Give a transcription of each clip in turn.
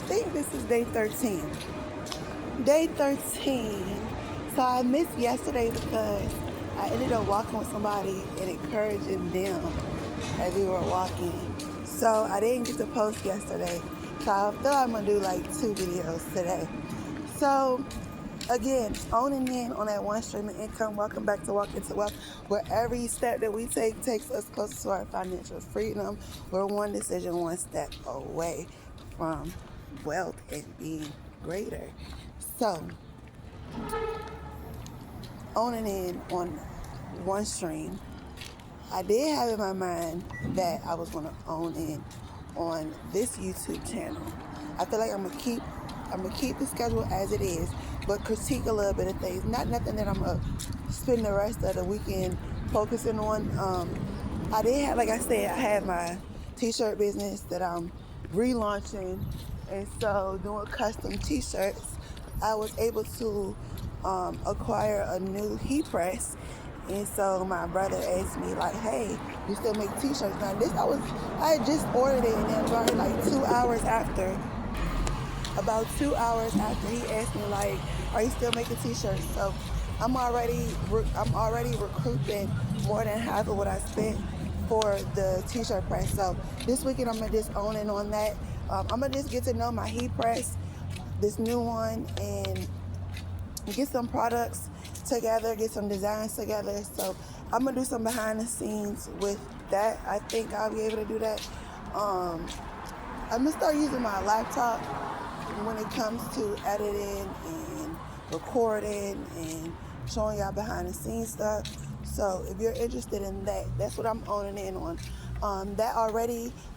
think this is day 13. Day 13. So I missed yesterday because I ended up walking with somebody and encouraging them as we were walking. So I didn't get to post yesterday. So I feel like I'm going to do like 2 videos today. So again, owning in on that one stream of income. Welcome back to Walk Into Wealth, where every step that we take takes us closer to our financial freedom. We're one decision, one step away from wealth and being greater. So, owning in on one stream, I did have in my mind that I was going to own in on this YouTube channel. I feel like I'm gonna keep the schedule as it is, but critique a little bit of things. Not nothing that I'm gonna spend the rest of the weekend focusing on. I did have, like I said, I had my t-shirt business that I'm relaunching, and so doing custom t-shirts. I was able to acquire a new heat press. And so my brother asked me like, "Hey, you still make t-shirts?" Now I had just ordered it, and then about like 2 hours after, he asked me like, "Are you still making t-shirts?" So I'm already recouping more than half of what I spent for the t-shirt press. So this weekend I'm gonna just own in on that. I'm gonna just get to know my heat press, this new one, and get some products together, get some designs together. So I'm gonna do some behind the scenes with that. I think I'll be able to do that. I'm gonna start using my laptop when it comes to editing and recording and showing y'all behind the scenes stuff. So if you're interested in that, that's what I'm owning in on.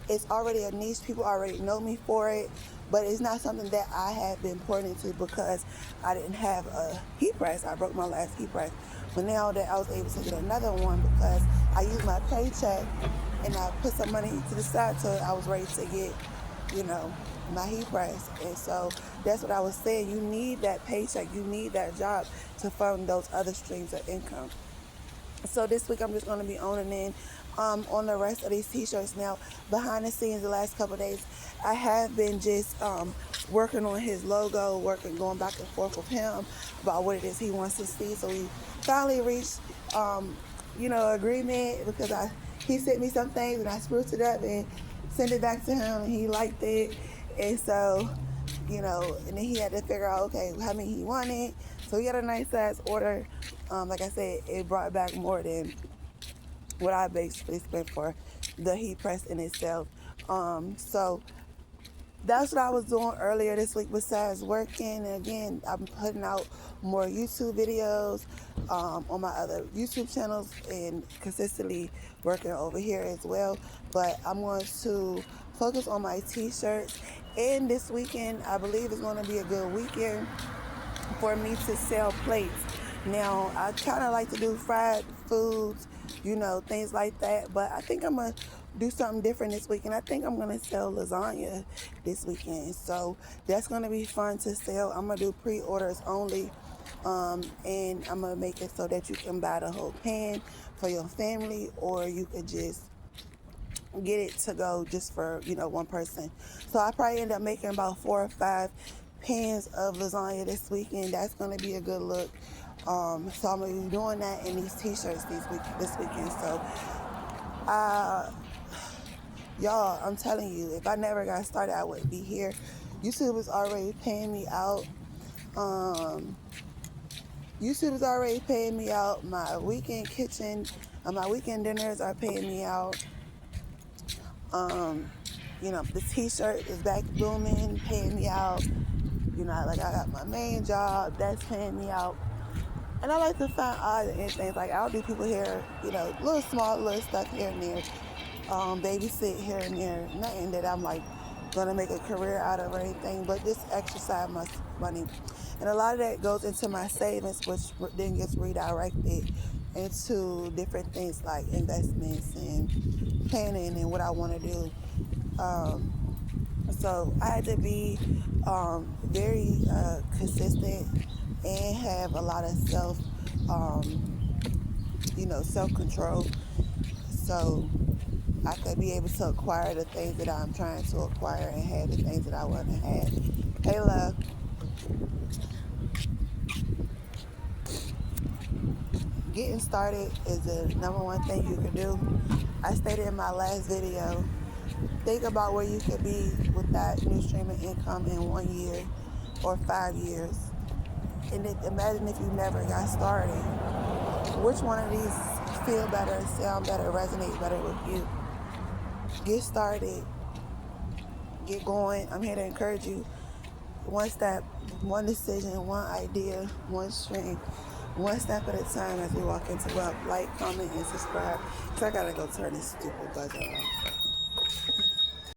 It's already a niche. People already know me for it, but it's not something that I have been pouring into because I didn't have a heat press. I broke my last heat press. But now that I was able to get another one because I used my paycheck and I put some money to the side so I was ready to get, my heat press. And so that's what I was saying. You need that paycheck. You need that job to fund those other streams of income. So this week I'm just going to be owning in on the rest of these t-shirts. Now, behind the scenes the last couple of days, I have been just working on his logo, going back and forth with him about what it is he wants to see. So we finally reached, agreement because he sent me some things and I spruced it up and sent it back to him and he liked it. And so, and then he had to figure out, okay, how many he wanted. So he got a nice size order. Like I said, it brought back more than what I basically spent for the heat press in itself. So that's what I was doing earlier this week besides working. And again, I'm putting out more YouTube videos on my other YouTube channels and consistently working over here as well. But I'm going to focus on my t-shirts. And this weekend, I believe is going to be a good weekend for me to sell plates. Now, I kind of like to do fried foods, things like that. But I think I'm going to do something different this weekend. I think I'm going to sell lasagna this weekend. So that's going to be fun to sell. I'm going to do pre-orders only. And I'm going to make it so that you can buy the whole pan for your family, or you could just get it to go just for, one person. So I probably end up making about 4 or 5 pans of lasagna this weekend. That's going to be a good look. So I'm going to be doing that in these t-shirts this weekend. So, y'all, I'm telling you, if I never got started, I wouldn't be here. YouTube is already paying me out. YouTube is already paying me out. My weekend kitchen, my weekend dinners are paying me out. The t-shirt is back booming, paying me out. I got my main job, that's paying me out. And I like to find odd and things. Like, I'll do people here, little stuff here and there. Babysit here and there. Nothing that I'm like gonna make a career out of or anything, but just exercise my money. And a lot of that goes into my savings, which then gets redirected into different things like investments and planning and what I want to do. So I had to be very consistent and have a lot of self-control. So I could be able to acquire the things that I'm trying to acquire and have the things that I want to have. Hey, love. Getting started is the number one thing you can do. I stated in my last video, think about where you could be with that new stream of income in 1 year or 5 years. And imagine if you never got started. Which one of these feel better, sound better, resonate better with you? Get started. Get going. I'm here to encourage you. One step, one decision, one idea, one stream, one step at a time as we walk into wealth. Like, comment, and subscribe. Because I got to go turn this stupid buzzer off.